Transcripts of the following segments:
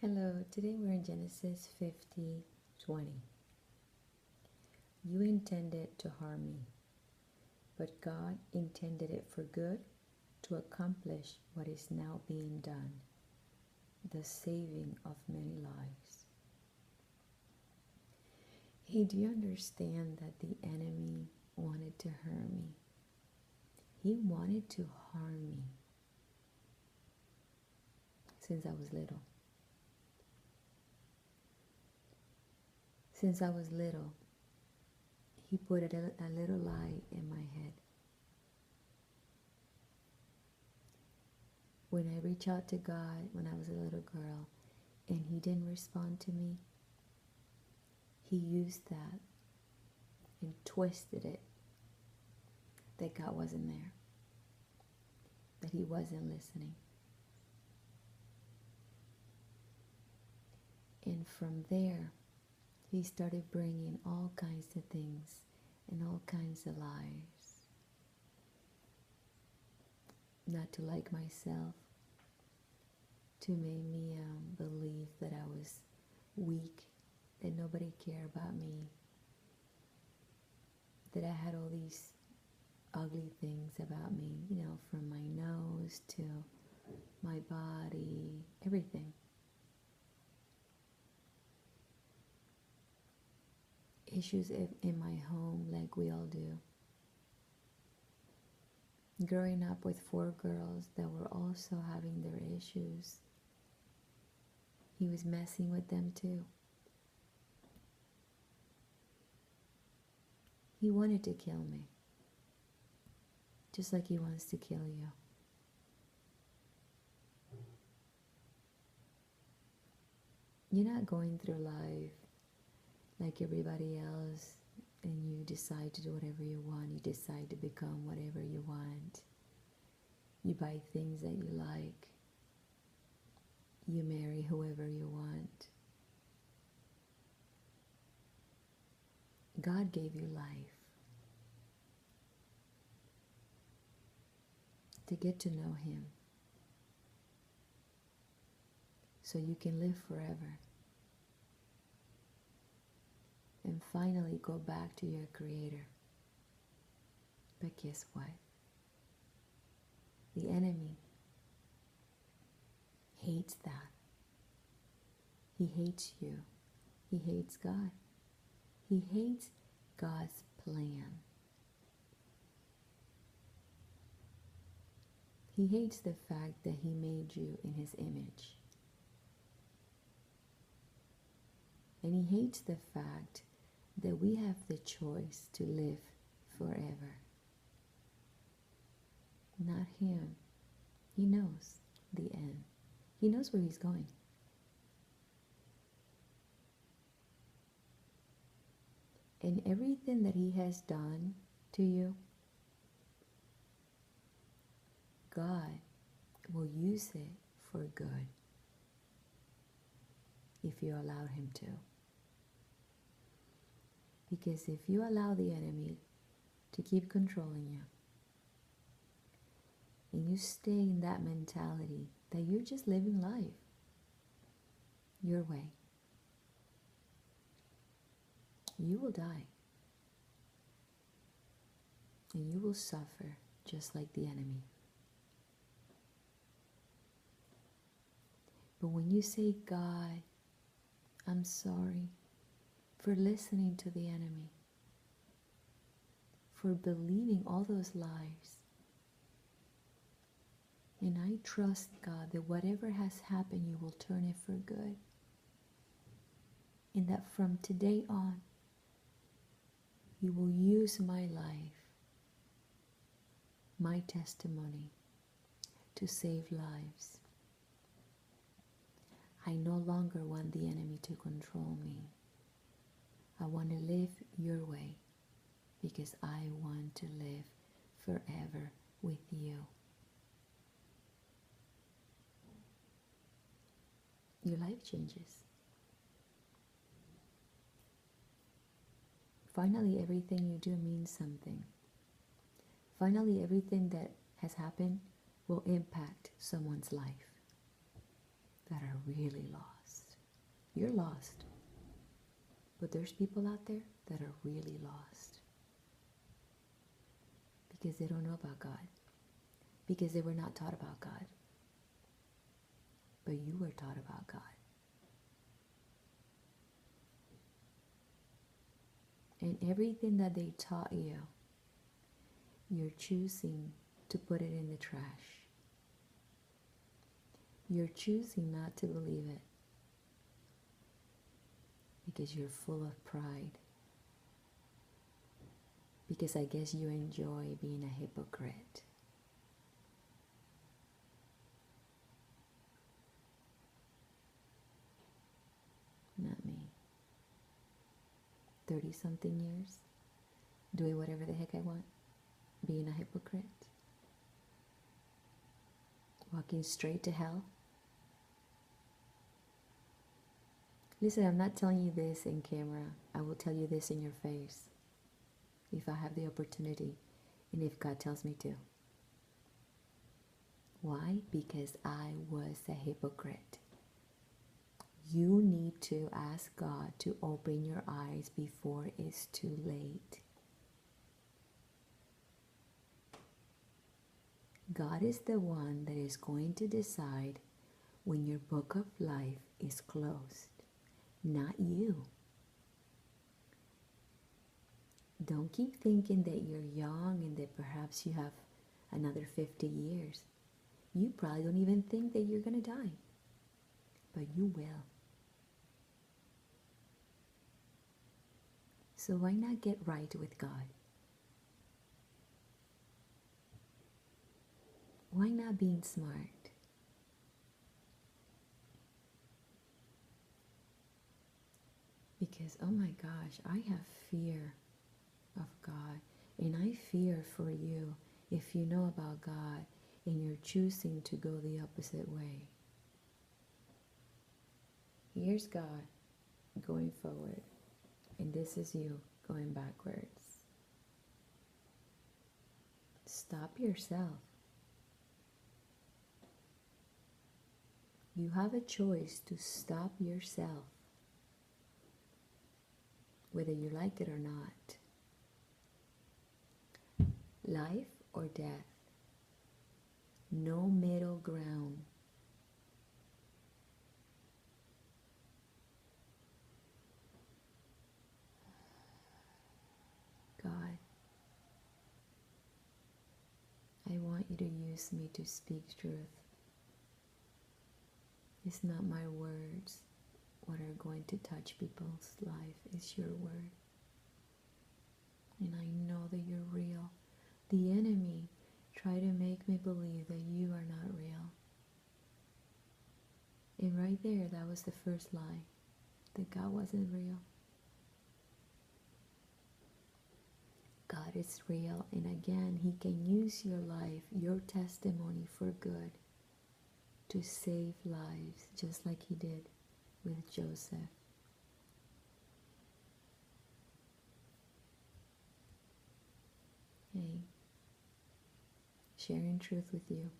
Hello, today we're in Genesis 50:20. You intended to harm me, but God intended it for good to accomplish what is now being done, the saving of many lives. Hey, do you understand that the enemy wanted to hurt me? He wanted to harm me since I was little. Since I was little, he put a little lie in my head. When I reached out to God when I was a little girl and he didn't respond to me, he used that and twisted it that God wasn't there, that he wasn't listening. And from there, he started bringing all kinds of things and all kinds of lies. Not to like myself, to make me believe that I was weak, that nobody cared about me, that I had all these ugly things about me, from my nose to my body, everything. Issues in my home, like we all do. Growing up with 4 girls that were also having their issues, he was messing with them too. He wanted to kill me, just like he wants to kill you. You're not going through life like everybody else and you decide to do whatever you want. You decide to become whatever you want. You buy things that you like. You marry whoever you want. God gave you life to get to know him so you can live forever and finally go back to your Creator. But guess what? The enemy hates that. He hates you. He hates God. He hates God's plan. He hates the fact that he made you in his image. And he hates the fact that we have the choice to live forever. Not him. He knows the end. He knows where he's going. And everything that he has done to you, God will use it for good if you allow him to. Because if you allow the enemy to keep controlling you, and you stay in that mentality that you're just living life your way, you will die. And you will suffer just like the enemy. But when you say, God, I'm sorry for listening to the enemy, for believing all those lies, and I trust, God, that whatever has happened, you will turn it for good. And that from today on, you will use my life, my testimony, to save lives. I no longer want the enemy to control me. I want to live your way because I want to live forever with you. Your life changes. Finally, everything you do means something. Finally, everything that has happened will impact someone's life that are really lost. You're lost. But there's people out there that are really lost. Because they don't know about God. Because they were not taught about God. But you were taught about God. And everything that they taught you, you're choosing to put it in the trash. You're choosing not to believe it. Because you're full of pride. Because I guess you enjoy being a hypocrite. Not me. 30-something years, doing whatever the heck I want, being a hypocrite, walking straight to hell. Listen, I'm not telling you this in camera. I will tell you this in your face if I have the opportunity and if God tells me to. Why? Because I was a hypocrite. You need to ask God to open your eyes before it's too late. God is the one that is going to decide when your book of life is closed, not you. Don't keep thinking that you're young and that perhaps you have another 50 years. You probably don't even think that you're going to die, but you will. So why not get right with God? Why not being smart? Because, oh my gosh, I have fear of God. And I fear for you if you know about God and you're choosing to go the opposite way. Here's God going forward, and this is you going backwards. Stop yourself. You have a choice to stop yourself, whether you like it or not. Life or death. No middle ground. God, I want you to use me to speak truth. It's not my words what are going to touch people's life. It's your word. And I know that you're real. The enemy tried to make me believe that you are not real. And right there, that was the first lie, that God wasn't real. God is real, and again, He can use your life, your testimony for good, to save lives, just like He did with Joseph. Hey, sharing truth with you,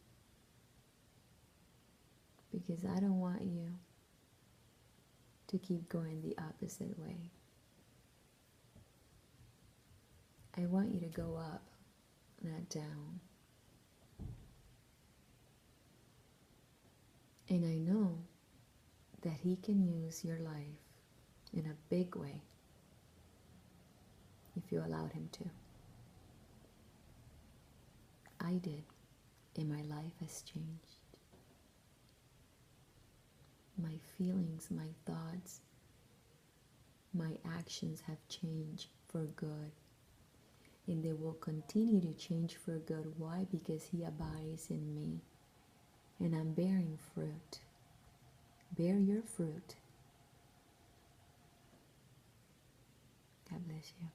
because I don't want you to keep going the opposite way. I want you to go up, not down. And I know that He can use your life in a big way if you allowed Him to. I did, and my life has changed. My feelings, my thoughts, my actions have changed for good. And they will continue to change for good. Why? Because He abides in me. And I'm bearing fruit. Bear your fruit. God bless you.